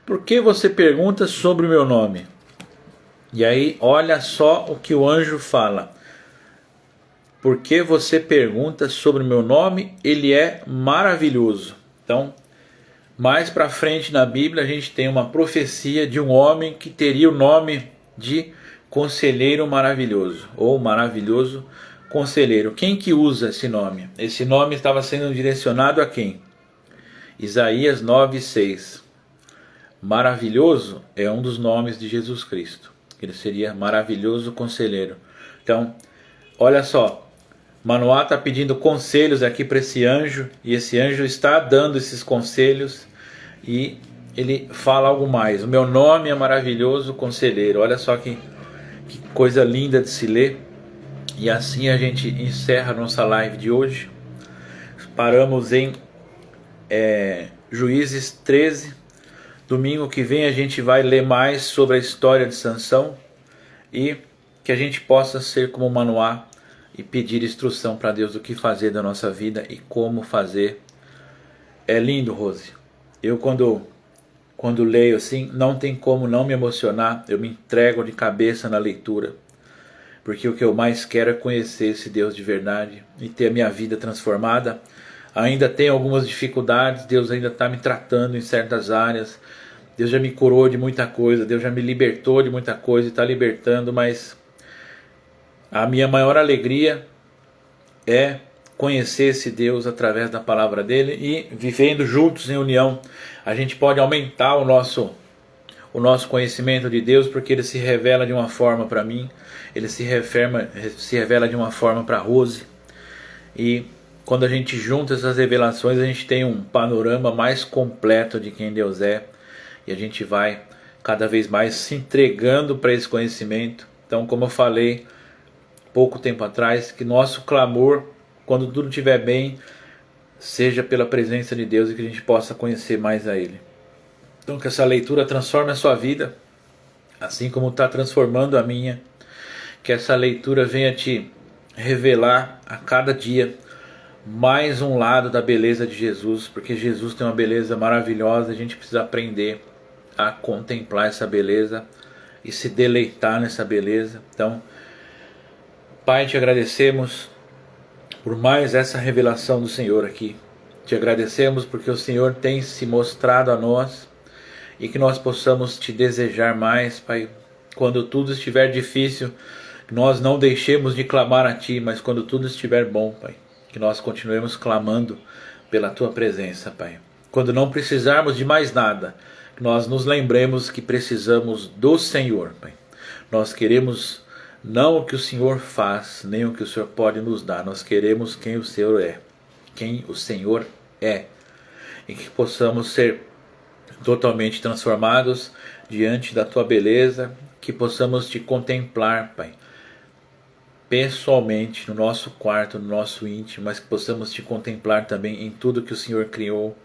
por que você pergunta sobre o meu nome? E aí olha só o que o anjo fala. Por que você pergunta sobre o meu nome? Ele é maravilhoso. Então, mais para frente na Bíblia a gente tem uma profecia de um homem que teria o nome de Conselheiro Maravilhoso, ou Maravilhoso Conselheiro. Quem que usa esse nome? Esse nome estava sendo direcionado a quem? Isaías 9:6. Maravilhoso é um dos nomes de Jesus Cristo. Ele seria maravilhoso conselheiro. Então, olha só. Manoá está pedindo conselhos aqui para esse anjo. E esse anjo está dando esses conselhos. E ele fala algo mais. O meu nome é maravilhoso conselheiro. Olha só que coisa linda de se ler. E assim a gente encerra a nossa live de hoje. Paramos em Juízes 13. Domingo que vem a gente vai ler mais sobre a história de Sansão e que a gente possa ser como Manoá e pedir instrução para Deus do que fazer da nossa vida e como fazer. É lindo, Rose. Eu quando leio assim, não tem como não me emocionar, eu me entrego de cabeça na leitura, porque o que eu mais quero é conhecer esse Deus de verdade e ter a minha vida transformada. Ainda tenho algumas dificuldades, Deus ainda está me tratando em certas áreas, Deus já me curou de muita coisa, Deus já me libertou de muita coisa e está libertando, mas a minha maior alegria é conhecer esse Deus através da palavra dele e vivendo juntos em união, a gente pode aumentar o nosso conhecimento de Deus, porque ele se revela de uma forma para mim, ele se revela de uma forma para Rose, e quando a gente junta essas revelações, a gente tem um panorama mais completo de quem Deus é. E a gente vai cada vez mais se entregando para esse conhecimento. Então, como eu falei pouco tempo atrás, que nosso clamor, quando tudo estiver bem, seja pela presença de Deus e que a gente possa conhecer mais a Ele. Então, que essa leitura transforme a sua vida, assim como está transformando a minha. Que essa leitura venha te revelar a cada dia mais um lado da beleza de Jesus, porque Jesus tem uma beleza maravilhosa, a gente precisa aprender a contemplar essa beleza e se deleitar nessa beleza. Então, Pai, te agradecemos por mais essa revelação do Senhor aqui. Te agradecemos porque o Senhor tem se mostrado a nós e que nós possamos te desejar mais, Pai. Quando tudo estiver difícil, nós não deixemos de clamar a Ti, mas quando tudo estiver bom, Pai, que nós continuemos clamando pela Tua presença, Pai. Quando não precisarmos de mais nada, que nós nos lembremos que precisamos do Senhor, Pai. Nós queremos não o que o Senhor faz, nem o que o Senhor pode nos dar. Nós queremos quem o Senhor é. Quem o Senhor é. E que possamos ser totalmente transformados diante da Tua beleza. Que possamos te contemplar, Pai. Pessoalmente, no nosso quarto, no nosso íntimo. Mas que possamos te contemplar também em tudo que o Senhor criou.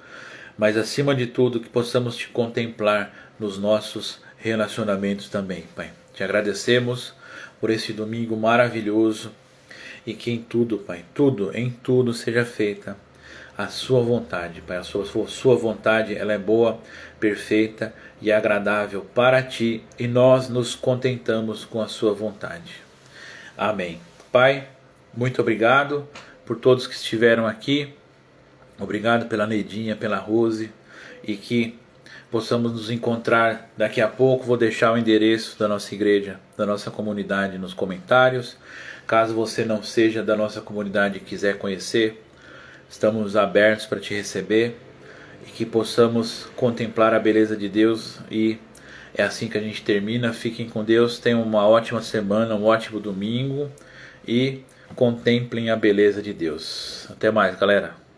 Mas acima de tudo, que possamos te contemplar nos nossos relacionamentos também, Pai. Te agradecemos por esse domingo maravilhoso e que em tudo, Pai, em tudo seja feita a Sua vontade, Pai. A sua vontade, ela é boa, perfeita e agradável para Ti e nós nos contentamos com a Sua vontade. Amém. Pai, muito obrigado por todos que estiveram aqui. Obrigado pela Neidinha, pela Rose e que possamos nos encontrar daqui a pouco. Vou deixar o endereço da nossa igreja, da nossa comunidade nos comentários. Caso você não seja da nossa comunidade e quiser conhecer, estamos abertos para te receber e que possamos contemplar a beleza de Deus. E é assim que a gente termina. Fiquem com Deus, tenham uma ótima semana, um ótimo domingo e contemplem a beleza de Deus. Até mais, galera.